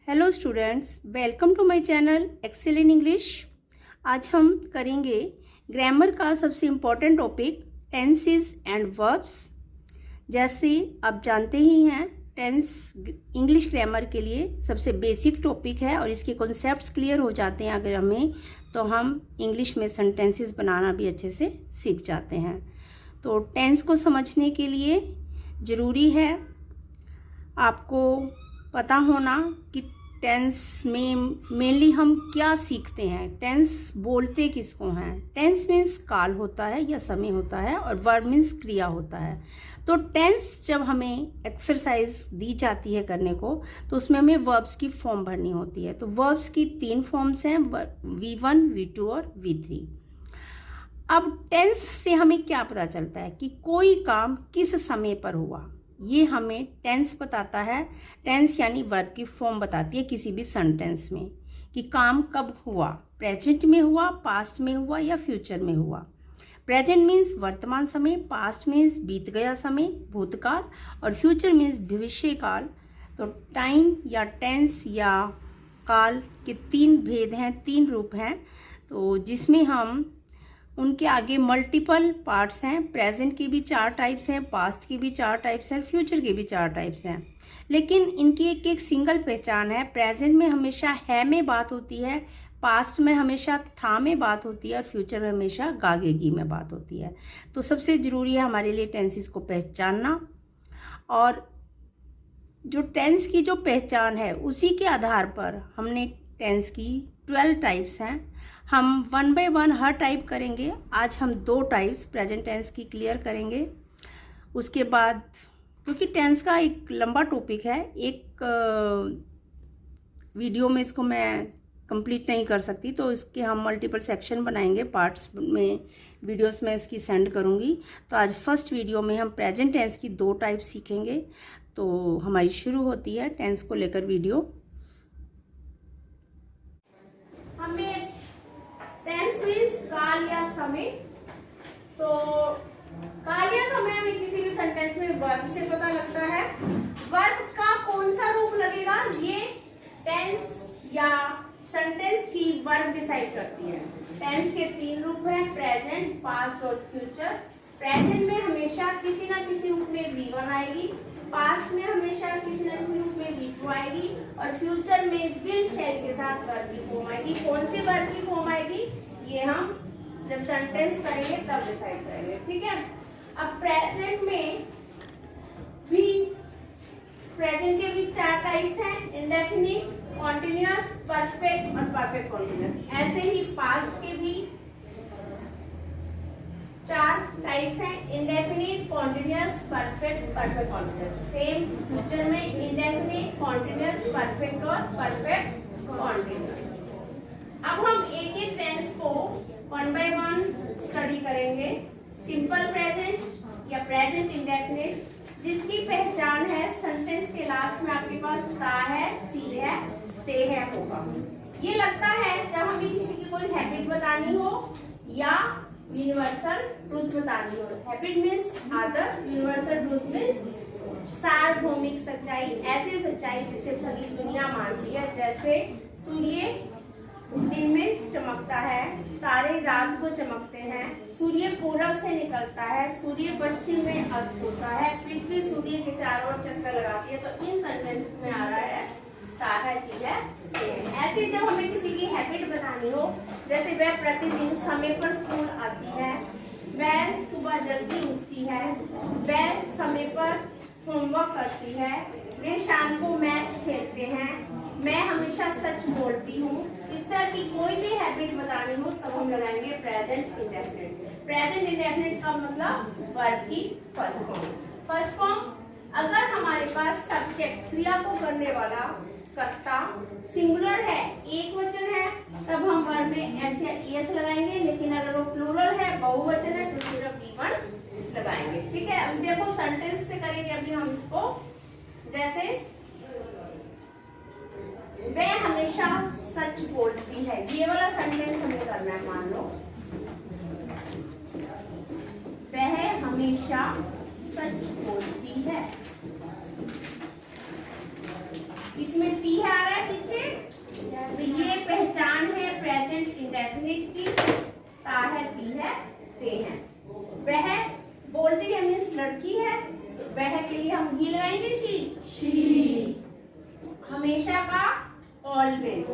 Hello students, welcome to my channel excel in English. आज हम करेंगे ग्रामर का सबसे important topic tenses and verbs. जैसे आप जानते ही हैं, टेंस इंग्लिश ग्रामर के लिए सबसे बेसिक टॉपिक है और इसके कॉन्सेप्ट्स क्लियर हो जाते हैं अगर हमें, तो हम इंग्लिश में सेंटेंसेस बनाना भी अच्छे से सीख जाते हैं। तो टेंस को समझने के लिए ज़रूरी है आपको पता होना कि टेंस में मेनली हम क्या सीखते हैं, टेंस बोलते किसको हैं। टेंस मीन्स काल होता है या समय होता है और वर्ब मीन्स क्रिया होता है। तो टेंस जब हमें एक्सरसाइज दी जाती है करने को, तो उसमें हमें वर्ब्स की फॉर्म भरनी होती है। तो वर्ब्स की 3 फॉर्म्स हैं, V1, V2 और V3। अब टेंस से हमें क्या पता चलता है कि कोई काम किस समय पर हुआ, ये हमें टेंस बताता है। टेंस यानी वर्ब की फॉर्म बताती है किसी भी सेंटेंस में कि काम कब हुआ, प्रेजेंट में हुआ, पास्ट में हुआ या फ्यूचर में हुआ। प्रेजेंट मीन्स वर्तमान समय, पास्ट मीन्स बीत गया समय, भूतकाल, और फ्यूचर मीन्स भविष्य काल। तो टाइम या टेंस या काल के 3 भेद हैं, 3 रूप हैं, तो जिसमें हम उनके आगे मल्टीपल पार्ट्स हैं। प्रेजेंट की भी 4 टाइप्स हैं, पास्ट की भी 4 टाइप्स हैं, फ्यूचर की भी 4 टाइप्स हैं, लेकिन इनकी एक सिंगल पहचान है। प्रेजेंट में हमेशा है में बात होती है, पास्ट में हमेशा था में बात होती है और फ्यूचर में हमेशा गागेगी में बात होती है। तो सबसे ज़रूरी है हमारे लिए टेंसेस को पहचानना, और जो टेंस की जो पहचान है उसी के आधार पर हमने टेंस की 12 टाइप्स हैं। हम 1 बाय 1 हर टाइप करेंगे। आज हम 2 टाइप्स प्रेजेंट टेंस की क्लियर करेंगे। उसके बाद, क्योंकि टेंस का एक लंबा टॉपिक है, एक वीडियो में इसको मैं कंप्लीट नहीं कर सकती, तो इसके हम मल्टीपल सेक्शन बनाएंगे, पार्ट्स में वीडियोस में इसकी सेंड करूंगी। तो आज फर्स्ट वीडियो में हम प्रेजेंट टेंस की 2 टाइप सीखेंगे। तो हमारी शुरू होती है टेंस को लेकर वीडियो। हमें टेंस मीन्स काल या समय। तो काल या समय हमें किसी भी सेंटेंस में वर्ब से पता लगता है। वर्ब का कौन सा रूप लगेगा, ये टेंस या सेंटेंस की वर्ब डिसाइड करती है। टेंस के 3 रूप हैं, प्रेजेंट, पास्ट और फ्यूचर। प्रेजेंट में हमेशा किसी ना किसी रूप में V1 आएगी, पास्ट में हमेशा किसी न किसी रूप में V2 आएगी, और फ्यूचर में विल शैल के साथ वर्ब की फॉर्म आएगी। कौन सी वर्ब की फॉर्म आएगी, ये हम जब सेंटेंस करेंगे तब डिसाइड करेंगे, ठीक है। अब प्रेजेंट में भी, प्रेजेंट के भी 4 टाइप्स हैं, इंडेफिनिट, कॉन्टिन्यूअस, परफेक्ट और परफेक्ट कॉन्टिन्यूअस। ऐसे ही पास्ट के भी 4 टाइप्स हैं, indefinite, continuous, perfect, perfect continuous. Same future में इंडेफिनिट, कॉन्टिन्यूअस, परफेक्ट और परफेक्ट कॉन्टिन्यूअस। अब हम एक टेंस को 1 बाय 1 स्टडी करेंगे। सिंपल प्रेजेंट या प्रेजेंट इंडेफिनिट, जिसकी पहचान है सेंटेंस के लास्ट में आपके पास ता है, ती है, ते है होगा। ये लगता है जब हमें किसी की कोई हैबिट बतानी हो या यूनिवर्सल ट्रूथ बतानी हो। हैबिट मीन्स आदत, यूनिवर्सल ट्रूथ मीन्स सार्वभौमिक सच्चाई, ऐसी सच्चाई जिसे सारी दुनिया मानती है। जैसे सूर्य दिन में चमकता है, तारे रात को चमकते हैं, सूर्य पूरब से निकलता है, सूर्य पश्चिम में अस्त होता है, पृथ्वी सूर्य के चारों ओर चक्कर लगाती है। तो इन सेंटेंस में आ रहा है ता है, ती है, ते है। ऐसे जब हमें किसी की हैबिट बतानी हो, जैसे वह प्रतिदिन समय पर स्कूल आती है, वह सुबह जल्दी उठती है, वह समय पर होमवर्क करती है, वे शाम को मैच खेलते हैं, मैं हमेशा सच बोलती हूँ, इस तरह की कोई भी हैबिट बतानी हो तब हम लगाएंगे प्रेजेंट इंडेफिनिट। प्रेजेंट इंडेफिनिट का मतलब वर्ब की फर्स्ट फॉर्म। फर्स्ट फॉर्म, अगर हमारे पास सब्जेक्ट क्रिया को करने वाला कर्ता सिंगुलर है, एक वचन है, तब हम वर्ब में एस या ईएस लगाएंगे। लेकिन अगर वो प्लूरल है, बहुवचन है, तो सिर्फ V1 लगाएंगे, ठीक है। अब देखो सेंटेंस से करेंगे अभी हम इसको। जैसे वह हमेशा सच बोलती है, ये वाला सेंटेंस हमें करना है। मान लो वह हमेशा सच बोलती है, इसमें ती है आ रहा है कि तो ये पहचान है प्रेजेंट इंडेफिनिट की। ता है, ती है, ते है। वह बोलती है मीन्स लड़की है, वह के लिए हम ही लगाएंगे शी। हमेशा का ऑलवेज।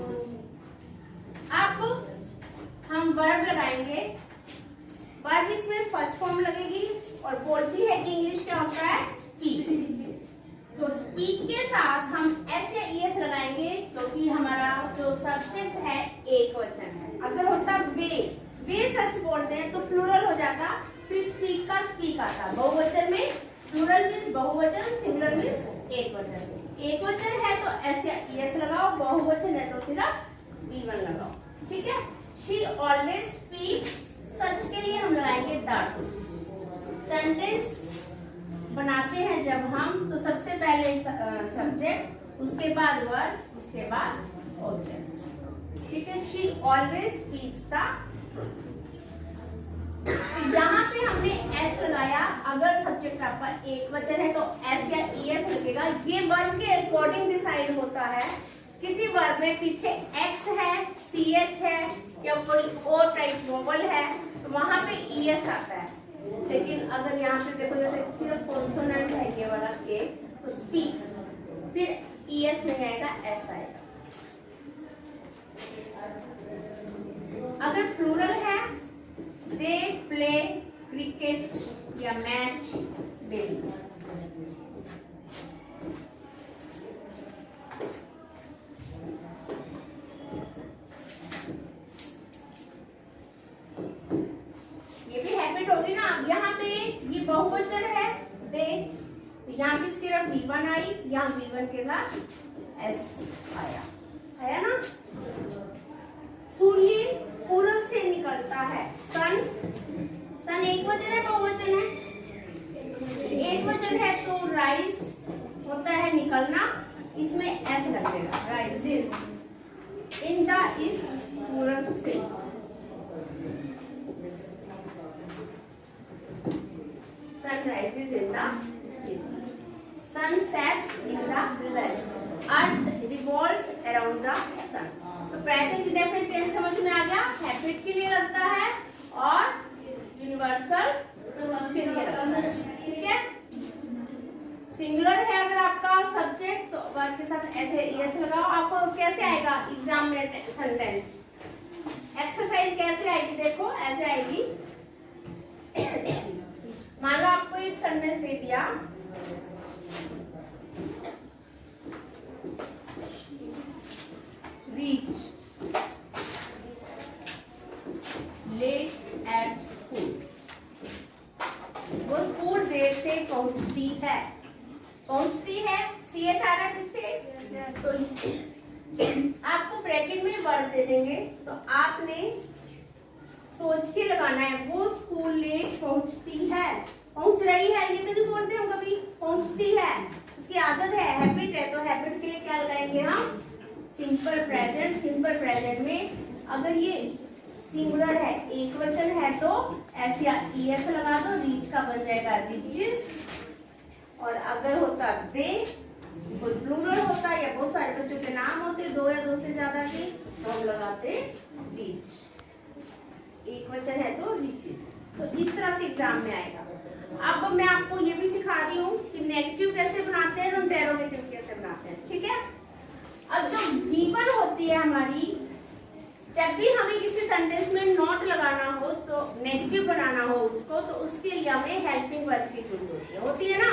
अब हम वर्ब लगाएंगे। वर्ब इसमें फर्स्ट फॉर्म लगेगी और बोलती है कि इंग्लिश क्या होता है, स्पीक। तो स्पीक के साथ हम एस या ईएस लगाएंगे क्योंकि हमारा जो सब्जेक्ट है एक वचन है। अगर होता वे सच बोलते हैं तो प्लूरल हो जाता, फिर स्पीक का स्पीक आता। बहुवचन में प्लूरल मीन्स बहुवचन, सिंगुलर मीन्स एक वचन। एक वचन है तो एस या ईएस लगाओ, बहुवचन है तो सिर्फ वी1 लगाओ। ठीक है। शी ऑलवेज स्पीक्स, सच के लिए हम लगाएंगे दैट। सेंटेंस बनाते हैं जब हम, तो सबसे पहले सब्जेक्ट, उसके बाद वर्ब, उसके बाद ऑब्जेक्ट। ठीक है। She always speaks the truth. यहाँ पे हमने एस लगाया। अगर सब्जेक्ट आपका एक वचन है तो एस या ईएस लगेगा। ये वर्ब के अकॉर्डिंग डिसाइड होता है। किसी वर्ब में पीछे एक्स है, सीएच है या कोई और टाइप वोवल है तो वहां पे ईएस आता है। लेकिन अगर यहाँ पे देखो जैसे सिर्फ कॉन्सोनेंट है ये वाला के, तो स्पीक्स, फिर ईएस नहीं आएगा, एस आएगा। अगर प्लूरल है, दे प्ले क्रिकेट या मैच डेली। ये भी हैबिट होगी ना। अब यहाँ पे ये बहुवचन है दे, तो यहाँ पे सिर्फ वी1 आई, यहाँ वी1 के साथ एस आया ना। सूर्य पूरब से निकलता है, सन। सन एक वचन है, बहुवचन है? एक वचन है तो राइज होता है निकलना, इसमें एस लगेगा, राइजेस इन द ईस्ट, पूरब से। Sun rises in the east, sun sets in the west, earth revolves around the sun. तो प्रेजेंट इंडेफिनिट टेंस समझ में आ गया। हैबिट के लिए लगता है और यूनिवर्सल के लिए लगता है। ठीक है। सिंगुलर है अगर आपका सब्जेक्ट तो वर्ब के साथ ऐसे एस लगाओ। आपको कैसे आएगा एग्जाम में सेंटेंस? एक्सरसाइज कैसे आएगी? देखो ऐसे आएगी। मान लो आपको एक सेंटेंस दे दिया, रीच लेट एट स्कूल। वो स्कूल देर से पहुंचती है। पहुंचती है, सीएच आ रहा है पीछे, तो आपको ब्रैकेट में वर्ब दे देंगे तो आपने सोच के लगाना है। वो स्कूल लेट पहुंचती है, पहुंच रही है ये तो नहीं बोलते हम कभी, पहुंचती है, उसकी आदत है, हैबिट है। तो हैबिट के लिए क्या लगाएंगे हम? Simple present. सिंपल प्रेजेंट में अगर ये सिंगुलर है, एक वचन है तो एस या ईएस लगा दो, रीच का बन जाएगा रीचेस। और अगर होता दे, कोई प्लूरल होता या बहुत सारे बच्चों के नाम होते, दो या दो से ज्यादा के, तो हम लगाते रीच। एक वचन है तो रीचेस। तो इस तरह से एग्जाम में आएगा। अब मैं आपको ये भी सिखा रही हूँ कि नेगेटिव कैसे बनाते हैं और इंटेरोगेटिव कैसे बनाते हैं। ठीक है। अब जो वी1 होती है हमारी, जब भी हमें किसी सेंटेंस में नॉट लगाना हो तो नेगेटिव बनाना हो उसको, तो उसके लिए हमें हेल्पिंग वर्ब की जरूरत होती है ना।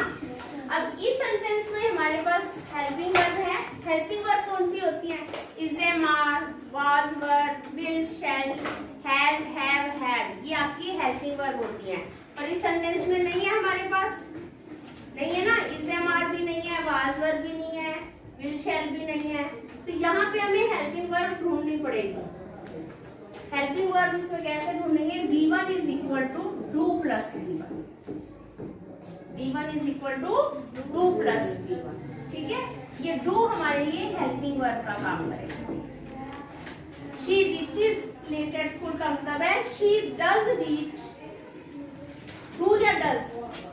अब इस सेंटेंस में हमारे पास हेल्पिंग वर्ब है। हेल्पिंग वर्ब कौन सी होती है? Is, am, are, was, were, will, shall, has, have, had, ये आपकी हेल्पिंग वर्ब होती है। और इस सेंटेंस में नहीं है हमारे पास, नहीं है ना। इज, एम, आर भी नहीं है, वाज, वर भी नहीं है, विल, शैल भी नहीं है। तो यहाँ पे हमें हेल्पिंग वर्ब ढूंढनी पड़ेगी। हेल्पिंग वर्ब इसमें कैसे ढूंढेंगे? V1 is equal to do plus V1। V1 is equal to do plus V1। ठीक है। ये डू हमारे लिए हेल्पिंग वर्ब का काम करेगा। She reaches late at school का मतलब है शी डज रीच। डू या डज,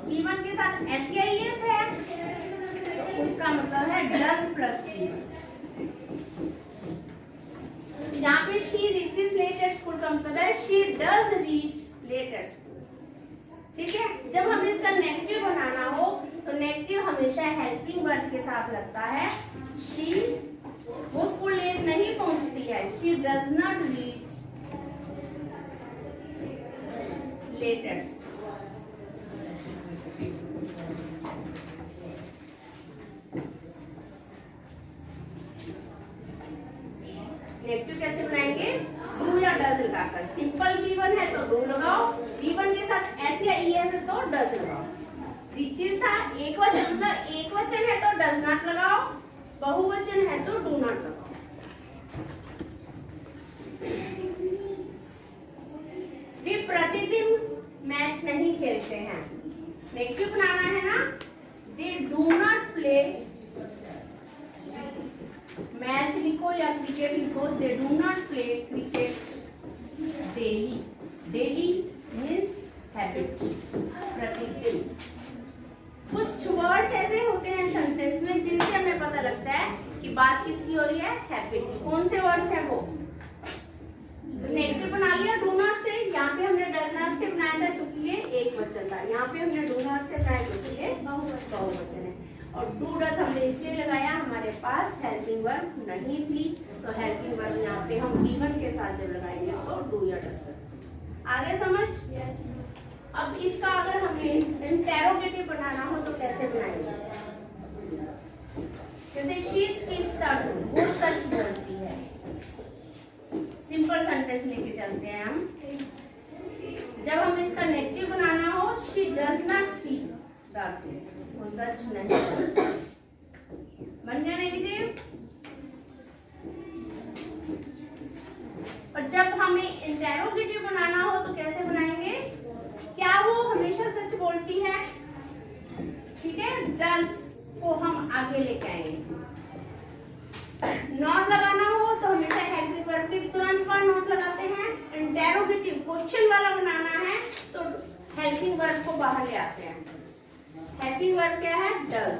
V1 के साथ एस या ईएस है तो उसका मतलब है डज प्लस V1। वर्ब के साथ लगता है शी, वो स्कूल लेट नहीं पहुंचती है। She does not reach late at school. Negative कैसे बनाएंगे? डू या डज लगाकर। सिंपल V1 है तो डू लगाओ, V1 के साथ एस या ई है तो डज लगाओ। रिचेस था एक वचन, मतलब एक वचन है तो डज नॉट लगाओ, बहुवचन है तो डू नॉट लगाओ। वे प्रतिदिन मैच नहीं खेलते हैं। नेगेटिव बनाना है ना, they do not play, match लिखो या क्रिकेट लिखो, they do not play cricket daily. Daily means habit, प्रतिदिन। कुछ वर्ड्स ऐसे होते हैं सेंटेंस में जिनसे हमें पता लगता है कि बात किसकी हो रही है, हैबिट की। कौन से वर्ड्स है वो? नेगेटिव बना लिया डू नॉट से, यहाँ पे हमने डज नॉट से बनाया था क्योंकि ये एक वचन था, यहाँ पे हमने डू नॉट से बनाया क्योंकि ये बहुवचन है। और डू डज हमने इसलिए लगाया, हमारे पास हेल्पिंग वर्ब नहीं थी, तो हेल्पिंग वर्ब यहाँ पे हम V1 के साथ जब लगाएंगे तो डू या डज। आगे समझ? अब इसका अगर हमें इंटेरोगेटिव बनाना हो तो कैसे बनाएंगे? जैसे शी स्पीक्स द ट्रूथ, वो सच बोलती है। सिंपल सेंटेंस लेके चलते हैं हम। जब हमें इसका नेगेटिव बनाना हो, she does not speak the truth, वो सच नहीं बोलती। बन गया नेगेटिव। और जब हमें इंटेरोगेटिव बनाना हो तो कैसे बनाएंगे? क्या वो हमेशा सच बोलती है? ठीक है, डज को हम आगे लेके आएंगे। नॉट लगाना हो तो हमेशा हेल्पिंग वर्ब के तुरंत बाद नॉट लगाते हैं। इंटेरोगेटिव क्वेश्चन वाला बनाना है तो हेल्पिंग वर्ब को बाहर ले आते हैं। हेल्पिंग वर्ब क्या है? डज।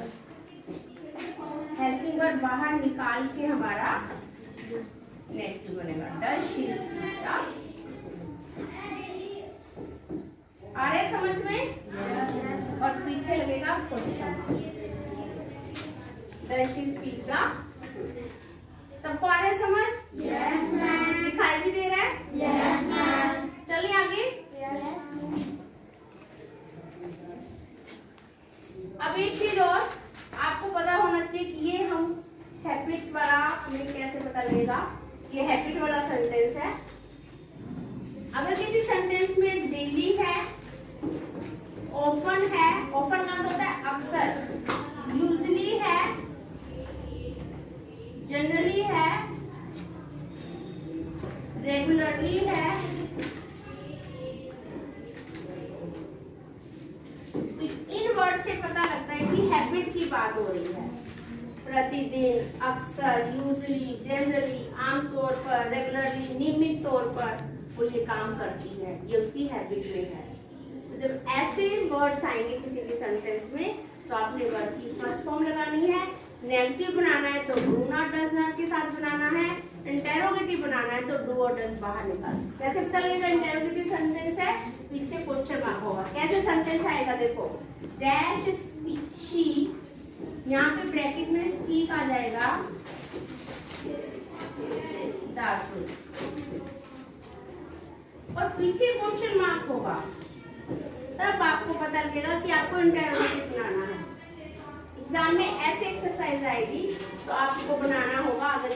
हेल्पिंग वर्ब बाहर निकाल के हमारा नेगेटिव बनेगा। डज शी स्पीक द, आ रहे समझ में? और पीछे लगेगा question. Does she speak the, सबको आ रहे समझ? Yes ma'am. दिखाई भी दे रहा है? Yes ma'am. चलिए आगे। यस। अब एक चीज और आपको पता होना चाहिए कि ये हम हैबिट वाला, हमें कैसे पता लगेगा ये हैबिट वाला सेंटेंस है। अगर किसी सेंटेंस में डेली है, ऑफन है, ऑफन का मतलब होता है अक्सर, यूजली है, जनरली है, रेगुलरली है, तो इन वर्ड से पता लगता है कि हैबिट की बात हो रही है। प्रतिदिन, अक्सर, यूजली, जनरली, आमतौर पर, रेगुलरली, नियमित तौर पर वो ये काम करती है, ये उसकी हैबिट में है। तो जब ऐसे वर्ड्स आएंगे किसी भी सेंटेंस में तो आपने वर्ड की फर्स्ट फॉर्म लगानी है। नेगेटिव बनाना है तो डू नॉट डज नॉट के साथ बनाना है। इंटेरोगेटिव बनाना है तो डू और डज बाहर निकाल। कैसे पता लगेगा इंटेरोगेटिव सेंटेंस है? पीछे क्वेश्चन मार्क होगा। कैसे सेंटेंस आएगा देखो, दैट शी, यहाँ पे ब्रैकेट में स्पीक आ जाएगा, और पीछे क्वेश्चन मार्क होगा, तब आपको पता लगेगा कि आपको इंटेरोगेटिव बनाना है। एग्जाम में ऐसे एक्सरसाइज आएगी तो आपको बनाना होगा, अगर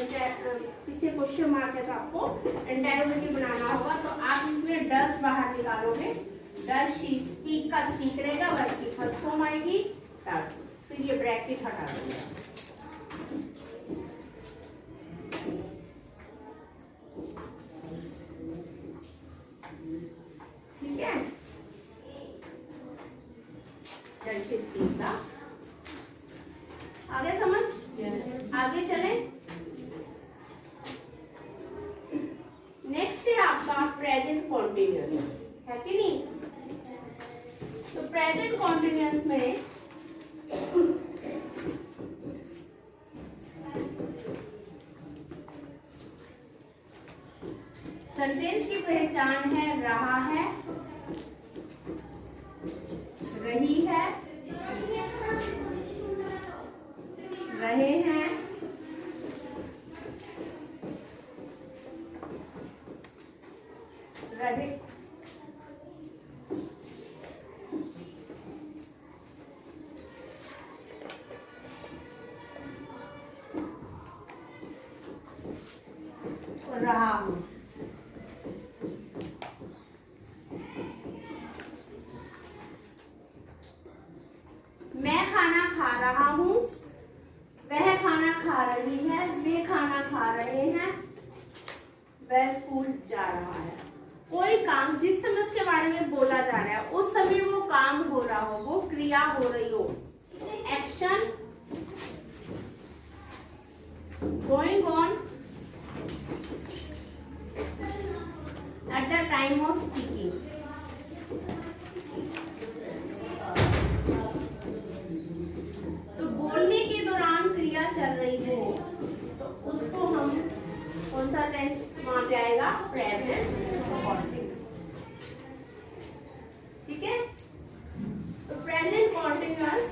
पीछे क्वेश्चन मार्क है तो आपको इंटेरोगेटिव बनाना होगा। तो आप इसमें डज बाहर निकालोगे, डज शी, स्पीक का स्पीक रहेगा, वर्ब की फर्स्ट फॉर्म आएगी, फिर ये ब्रैकेट हटा देंगे। ठीक है, डज शी स्पीक द। आगे समझ? yes. आगे चले। नेक्स्ट है आपका प्रेजेंट कॉन्टिन्यूअस, है कि नहीं? तो प्रेजेंट कॉन्टिन्यूअस में सेंटेंस की पहचान है रहा है, रही है, पहले रहा हूँ, मैं खाना खा रहा हूँ, वह खाना खा रही है, वे खाना खा रहे हैं, वह स्कूल जा रहा है। कोई काम जिस समय उसके बारे में बोला जा रहा है उस समय वो काम हो रहा हो, वो क्रिया हो रही हो, action going on at the time of speaking. तो बोलने के दौरान क्रिया चल रही हो तो उसको हम कौन सा टेंस मान जाएगा? Present continuous. ठीक है, तो प्रेजेंट कॉन्टिन्यूअस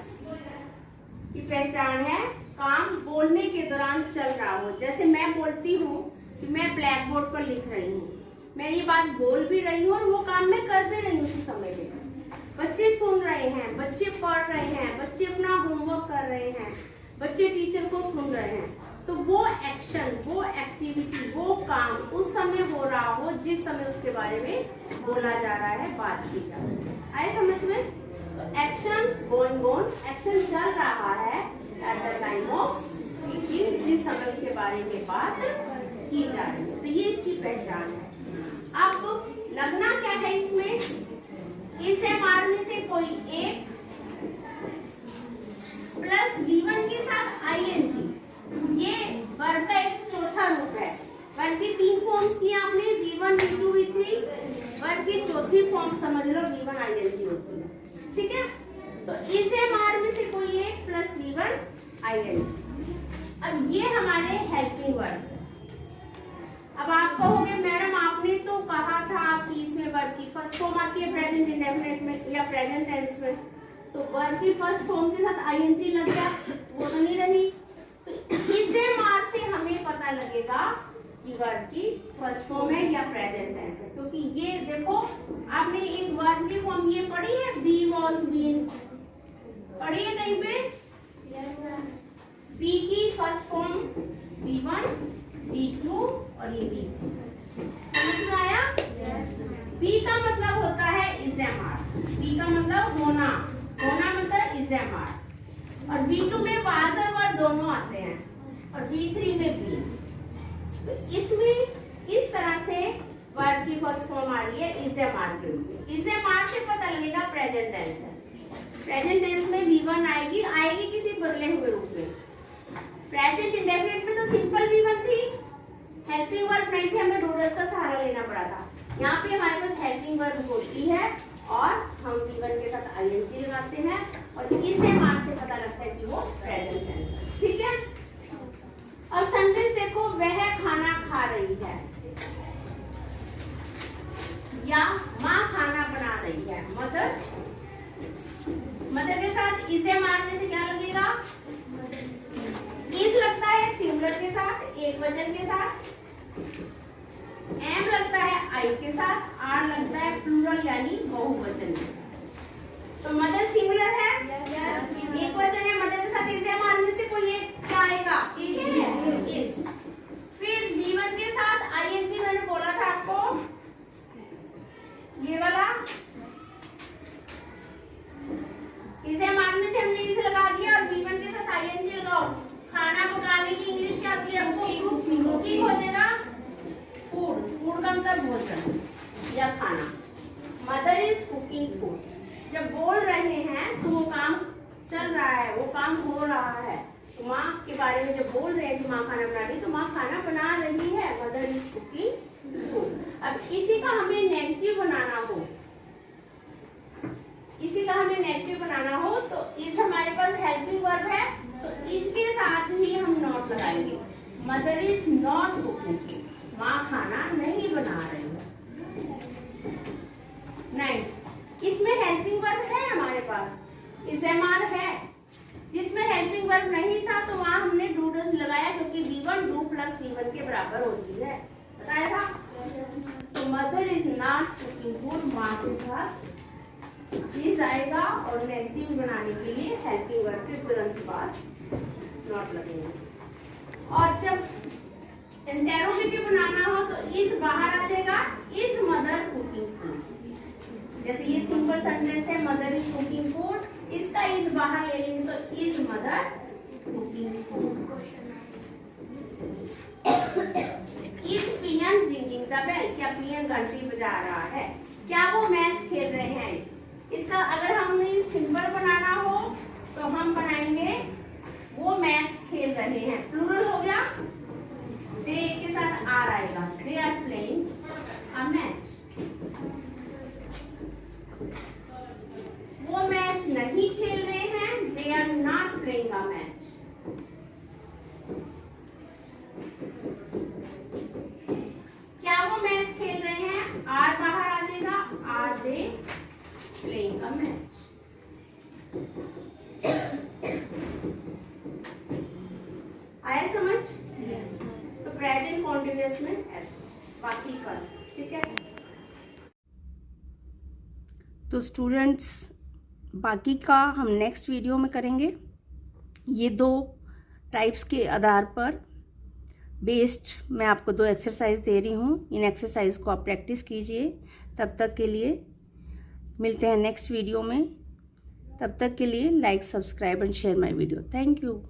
की पहचान है काम बोलने के दौरान चल रहा हो। जैसे मैं बोलती हूँ कि मैं ब्लैक बोर्ड पर लिख रही हूँ, मैं ये बात बोल भी रही हूँ और वो काम मैं कर भी रही हूँ उसी समय पे। बच्चे सुन रहे हैं, बच्चे पढ़ रहे हैं, बच्चे अपना होमवर्क कर रहे हैं, बच्चे टीचर को सुन रहे हैं, तो वो एक्शन, वो एक्टिविटी, वो काम उस समय हो रहा हो जिस समय उसके बारे में बोला जा रहा है, बात की जा रही है। आए समझ में? तो एक्शन गोइंग ऑन, एक्शन चल रहा है at the time of speaking, जिस समय उसके बारे में बात की जा रही है। तो ये इसकी पहचान है। अब लगना क्या है इसमें? इस एमआर में से कोई एक प्लस V1 के साथ ING, ये वर्ब का एक चौथा रूप है। वर्ब की 3 फॉर्म्स की आपने, V1, V2, V3। वर्ब की चौथी फॉर्म समझ लो V1 ING होती है। ठीक है, तो इस एमआर में से कोई एक प्लस V1 ING। अब ये हमारे हेल्पिंग वर्ब है। अब आप कहोगे मैडम आपने तो कहा था कि इसमें वर्ब की फर्स्ट फॉर्म आती है प्रेजेंट इंडेफिनिट में या प्रेजेंट टेंस में, तो वर्ब की फर्स्ट फॉर्म के साथ ING लग गया, वो तो नहीं रही। तो इसे मार से हमें पता लगेगा कि वर्ब की फर्स्ट फॉर्म है या प्रेजेंट टेंस है, क्योंकि ये देखो आपने एक वर्ब की फॉर्म ये पढ़ी है, बी वॉज बीन, पढ़ी है कहीं पे? बी की फर्स्ट फॉर्म B1, B2 और ये B। समझ में आया? B का मतलब होता है इज़ेमार, B का मतलब होना, होना मतलब इज़ेमार, और B2 में वाज और वर दोनों आते हैं, और B3 में भी। तो इसमें इस तरह से वर्ब की फर्स्ट फॉर्म आ रही है इज़ेमार के रूप में। इज़ेमार से पता लगेगा प्रेजेंट टेंस है। प्रेजेंट टेंस में V1 आएगी, आएगी किसी बदले हुए रूप में। प्रेजेंट इंडेफिनिट में तो सिंपल V1 थी, हेल्पिंग वर्ब नहीं थी, हमें डूडल्स का सहारा लेना पड़ा था। यहाँ पे हमारे पास हेल्पिंग वर्ब होती है और हम V1 के साथ ING लगाते हैं और इसे मान से पता लगता है कि वो प्रेजेंट टेंस है। ठीक है, और सेंटेंस देखो, वह खाना खा रही है या माँ खाना बना रही है। मदर, मदर के साथ इसे मारने से क्या लगेगा? इज लगता है सिंगुलर के साथ, एक वचन के साथ। एम लगता है आई के साथ, आर लगता है प्लूरल यानी बहुवचन। तो मदर सिंगुलर है, एक वचन है, मदर के साथ इसे मारने से कोई एक क्या आएगा? इज। फिर V1 के साथ ING मैंने बोला था आपको, ये वाला इसे मारने से हमने इसे लगा दिया और V1 के साथ ING लगाओ। खाना पकाने की इंग्लिश क्या होती है? कुकिंग हो जाएगा। फूड, फूड का मतलब भोजन या खाना। Mother is cooking food. जब बोल रहे हैं तो वो काम चल रहा है, वो काम हो रहा है। तो माँ के बारे में जब बोल रहे हैं कि माँ खाना बना रही, तो माँ खाना बना रही है, मदर इज कुकिंग फूड। अब इसी का हमें नेगेटिव बनाना हो, इसी का हमें नेगेटिव बनाना हो तो इस हमारे पास हेल्पिंग वर्ब है, तो इसके साथ ही हम नॉट लगाएंगे। मदर इज नॉट कुकिंग, माँ खाना नहीं बना रही है। नहीं, इसमें हेल्पिंग वर्ब है हमारे पास, इज़ेमार है। जिसमें हेल्पिंग वर्ब नहीं था तो वहां हमने डूडल्स लगाया, क्योंकि V1 डू प्लस V1 के बराबर होती है, बताया था। तो मदर इज नॉट लगेंगे। और जब इंटेरोगेटिव बनाना हो तो इज बाहर आ जाएगा, इज मदर कुकिंग फूड। जैसे ये सिंपल सेंटेंस है, मदर इज कुकिंग फूड, इसका इज बाहर ले लेंगे तो is mother cooking food. Is peon ringing the bell, क्या पियन घंटी बजा रहा है, क्या वो मैच खेल रहे हैं। इसका अगर हमें सिंपल बनाना हो तो हम बनाएंगे वो मैच खेल रहे हैं, प्लूरल हो गया, दे के साथ आर आएगा, they are playing a match. वो मैच नहीं खेल रहे हैं, they are not playing a match. क्या वो मैच खेल रहे हैं, आर बाहर आ जाएगा, are they playing a match. आया समझ? तो प्रेजेंट कॉन्टिन्यूअस में ऐसे, बाकी कल, ठीक है। तो स्टूडेंट्स, बाकी का हम नेक्स्ट वीडियो में करेंगे। ये 2 टाइप्स के आधार पर बेस्ड मैं आपको 2 एक्सरसाइज दे रही हूँ। इन एक्सरसाइज को आप प्रैक्टिस कीजिए। तब तक के लिए मिलते हैं नेक्स्ट वीडियो में। तब तक के लिए like, subscribe and share my video. Thank you.